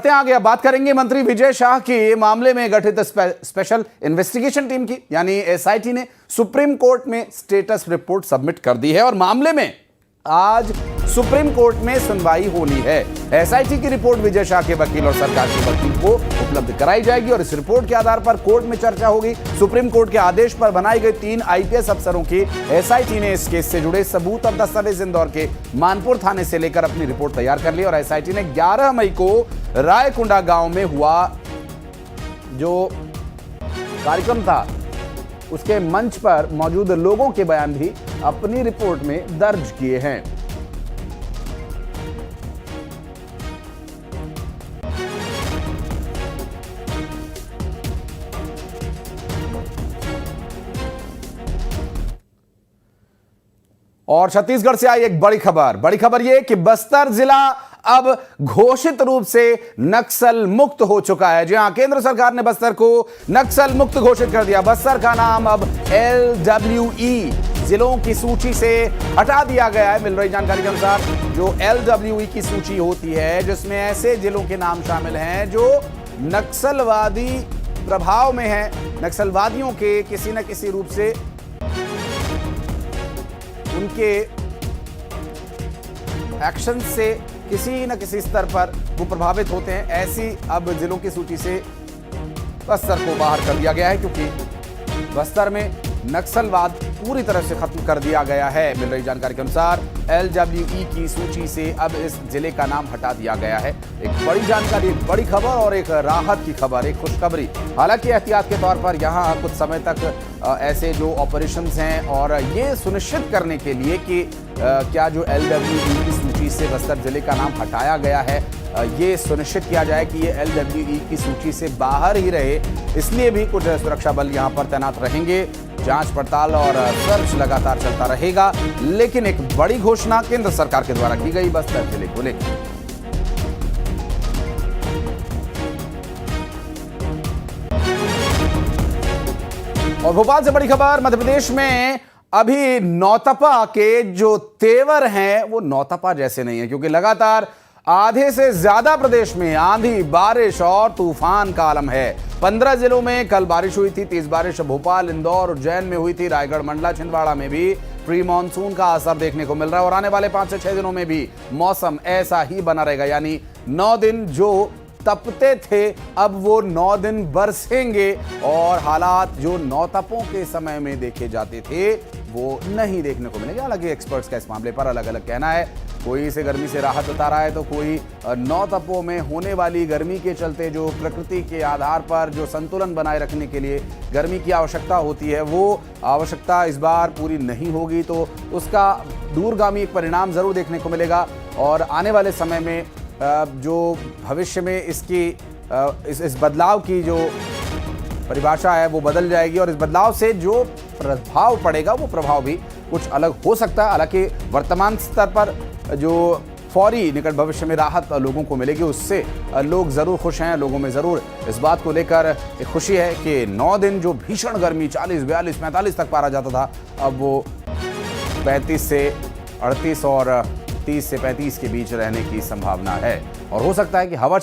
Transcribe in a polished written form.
आ गया। बात करेंगे मंत्री विजय शाह की मामले में गठित स्पेशल इन्वेस्टिगेशन टीम की, यानी एसआईटी ने सुप्रीम कोर्ट में स्टेटस रिपोर्ट सबमिट कर दी है और मामले में आज सुप्रीम कोर्ट में सुनवाई होनी है। एसआईटी की रिपोर्ट विजय शाह के वकील और सरकार के वकील को उपलब्ध कराई जाएगी और इस रिपोर्ट के आधार पर कोर्ट में चर्चा होगी। सुप्रीम कोर्ट के आदेश पर बनाई गई 3 आईपीएस अफसरों की एसआईटी ने इस केस से जुड़े सबूत और दस्तावेज इंदौर के मानपुर थाने से लेकर अपनी रिपोर्ट तैयार कर ली और एसआईटी ने 11 मई को रायकुंडा गांव में हुआ जो कार्यक्रम था उसके मंच पर मौजूद लोगों के बयान भी अपनी रिपोर्ट में दर्ज किए हैं। और छत्तीसगढ़ से आई एक बड़ी खबर यह कि बस्तर जिला अब घोषित रूप से नक्सल मुक्त हो चुका है। जी हां, केंद्र सरकार ने बस्तर को नक्सल मुक्त घोषित कर दिया। बस्तर का नाम अब LWE जिलों की सूची से हटा दिया गया है। मिल रही जानकारी के अनुसार जो LWE की सूची होती है जिसमें ऐसे जिलों के नाम शामिल हैं जो नक्सलवादी प्रभाव में हैं, नक्सलवादियों के किसी न किसी रूप से उनके एक्शन से किसी न किसी स्तर पर वो प्रभावित होते हैं। ऐसी अब जिलों की सूची से बस्तर को बाहर कर दिया गया है क्योंकि बस्तर में नक्सलवाद पूरी तरह से खत्म कर दिया गया है। मिल रही जानकारी के अनुसार LWE की सूची से अब इस जिले का नाम हटा दिया गया है। एक बड़ी जानकारी, एक बड़ी खबर और एक राहत की खबर, एक खुशखबरी। हालांकि एहतियात के तौर पर यहाँ कुछ समय तक ऐसे जो ऑपरेशंस हैं और ये सुनिश्चित करने के लिए कि क्या जो LWE की सूची से बस्तर जिले का नाम हटाया गया है ये सुनिश्चित किया जाए कि ये LWE की सूची से बाहर ही रहे, इसलिए भी कुछ सुरक्षा बल यहाँ पर तैनात रहेंगे। जांच पड़ताल और सर्च लगातार चलता रहेगा। लेकिन एक बड़ी घोषणा केंद्र सरकार के द्वारा की गई बस्तर जिले को लेकर। और भोपाल से बड़ी खबर, मध्य प्रदेश में अभी नौतपा के जो तेवर हैं वो नौतपा जैसे नहीं है क्योंकि लगातार आधे से ज्यादा प्रदेश में आंधी, बारिश और तूफान का आलम है। 15 जिलों में कल बारिश हुई थी। 30 बारिश भोपाल, इंदौर, उज्जैन में हुई थी। रायगढ़, मंडला, छिंदवाड़ा में भी प्री मानसून का असर देखने को मिल रहा है और आने वाले 5 से 6 दिनों में भी मौसम ऐसा ही बना रहेगा। यानी 9 दिन जो तपते थे अब वो 9 दिन बरसेंगे और हालात जो नौतपों के समय में देखे जाते थे वो नहीं देखने को मिलेंगे। हालांकि एक्सपर्ट्स का इस मामले पर अलग अलग कहना है। कोई इसे गर्मी से राहत बता रहा है तो कोई नौतपों में होने वाली गर्मी के चलते जो प्रकृति के आधार पर जो संतुलन बनाए रखने के लिए गर्मी की आवश्यकता होती है वो आवश्यकता इस बार पूरी नहीं होगी तो उसका दूरगामी एक परिणाम जरूर देखने को मिलेगा। और आने वाले समय में जो भविष्य में इसकी इस बदलाव की जो परिभाषा है वो बदल जाएगी और इस बदलाव से जो प्रभाव पड़ेगा वो प्रभाव भी कुछ अलग हो सकता है। हालांकि वर्तमान स्तर पर जो फौरी निकट भविष्य में राहत लोगों को मिलेगी उससे लोग जरूर खुश हैं। लोगों में जरूर इस बात को लेकर एक खुशी है कि 9 दिन जो भीषण गर्मी 40, 42, 45 तक पारा जाता था अब वो 35 से 38 और 30 से 35 के बीच रहने की संभावना है और हो सकता है कि हवा